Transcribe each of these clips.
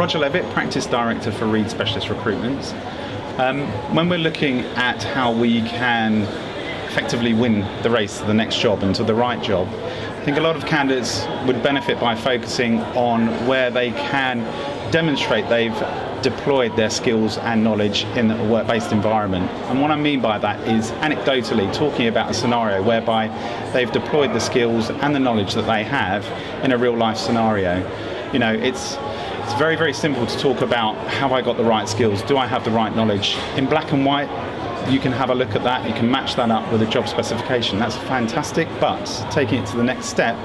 Roger Levett, Practice Director for Reed Specialist Recruitment. When we're looking at how we can effectively win the race to the next job and to the right job, I think a lot of candidates would benefit by focusing on where they can demonstrate they've deployed their skills and knowledge in a work-based environment. And what I mean by that is anecdotally talking about a scenario whereby they've deployed the skills and the knowledge that they have in a real-life scenario. You know, it's very, very simple to talk about, have I got the right skills? Do I have the right knowledge? In black and white, you can have a look at that. You can match that up with a job specification. That's fantastic, but taking it to the next step,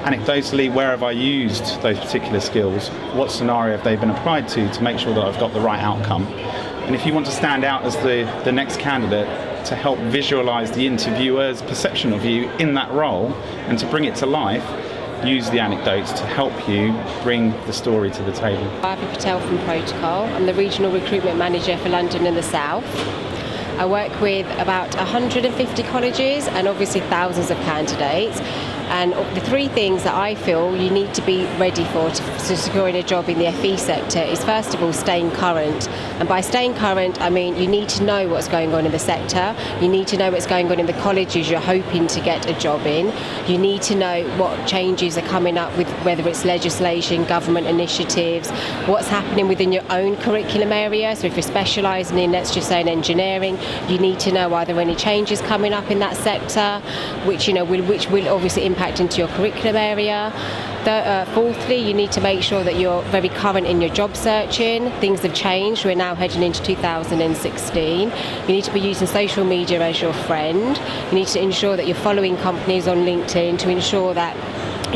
anecdotally, where have I used those particular skills? What scenario have they been applied to make sure that I've got the right outcome? And if you want to stand out as the next candidate, to help visualize the interviewer's perception of you in that role and to bring it to life, use the anecdotes to help you bring the story to the table. Bharvi Patel from Protocol. I'm the Regional Recruitment Manager for London and the South. I work with about 150 colleges and obviously thousands of candidates. And the three things that I feel you need to be ready for to securing a job in the FE sector is, first of all, staying current. And by staying current, I mean you need to know what's going on in the sector. You need to know what's going on in the colleges you're hoping to get a job in. You need to know what changes are coming up with, whether it's legislation, government initiatives, what's happening within your own curriculum area. So if you're specialising in, let's just say, in engineering, you need to know, are there any changes coming up in that sector, which will obviously impact into your curriculum area. Fourthly, you need to make sure that you're very current in your job searching. Things have changed. We're now heading into 2016. You need to be using social media as your friend. You need to ensure that you're following companies on LinkedIn to ensure that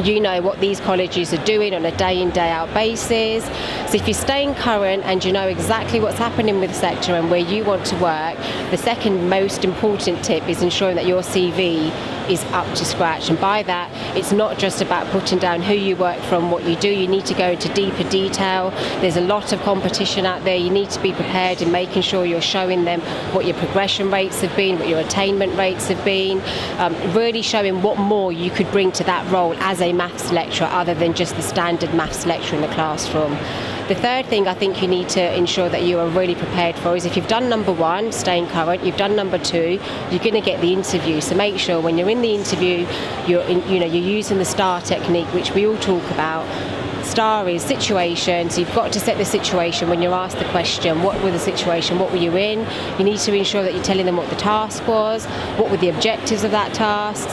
you know what these colleges are doing on a day in, day out basis. So if you're staying current and you know exactly what's happening with the sector and where you want to work, the second most important tip is ensuring that your CV is up to scratch. And by that, it's not just about putting down who you work from, what you do. You need to go into deeper detail. There's a lot of competition out there. You need to be prepared in making sure you're showing them what your progression rates have been, what your attainment rates have been, really showing what more you could bring to that role as a maths lecturer other than just the standard maths lecturer in the classroom. The third thing I think you need to ensure that you are really prepared for is, if you've done number one, staying current, you've done number two, you're going to get the interview. So make sure when you're in the interview, you're using the STAR technique, which we all talk about. STAR is situation, so you've got to set the situation when you're asked the question, what was the situation, what were you in? You need to ensure that you're telling them what the task was, what were the objectives of that task.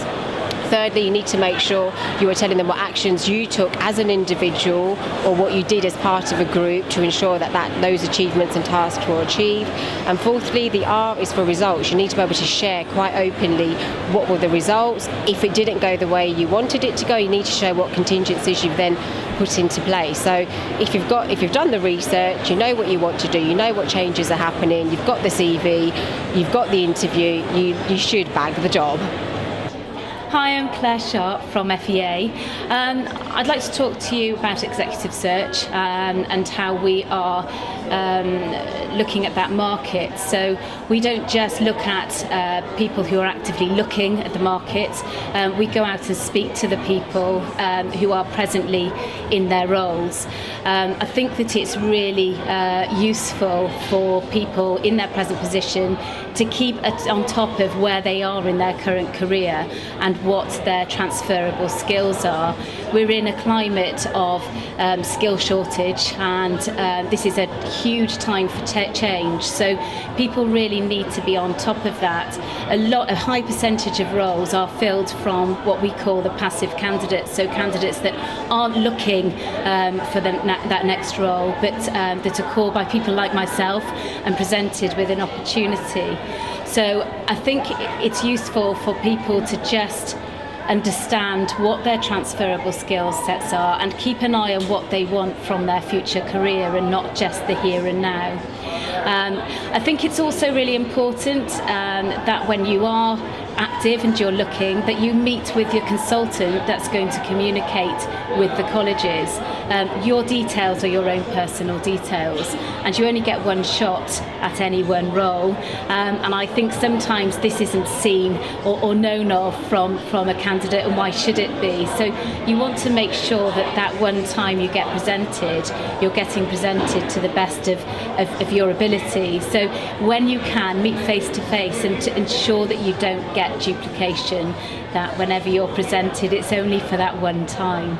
Thirdly, you need to make sure you are telling them what actions you took as an individual or what you did as part of a group to ensure that those achievements and tasks were achieved. And fourthly, the R is for results. You need to be able to share quite openly what were the results. If it didn't go the way you wanted it to go, you need to show what contingencies you've then put into place. So if you've done the research, you know what you want to do, you know what changes are happening, you've got the CV, you've got the interview, you should bag the job. Hi, I'm Claire Sharp from FEA. I'd like to talk to you about executive search and how we are looking at that market. So we don't just look at people who are actively looking at the market. We go out and speak to the people who are presently in their roles. I think that it's really useful for people in their present position to keep on top of where they are in their current career and what their transferable skills are. We're in a climate of skill shortage, and this is a huge time for change. So people really need to be on top of that. A high percentage of roles are filled from what we call the passive candidates, so candidates that aren't looking for that next role, but that are called by people like myself and presented with an opportunity. So I think it's useful for people to just understand what their transferable skill sets are and keep an eye on what they want from their future career and not just the here and now. I think it's also really important that when you are active and you're looking, that you meet with your consultant that's going to communicate with the colleges. Your details are your own personal details, and you only get one shot at any one role. And I think sometimes this isn't seen or known of from a candidate, and why should it be? So you want to make sure that one time you get presented, you're getting presented to the best of your ability. So when you can, meet face to face, and to ensure that you don't get duplication, that whenever you're presented, it's only for that one time.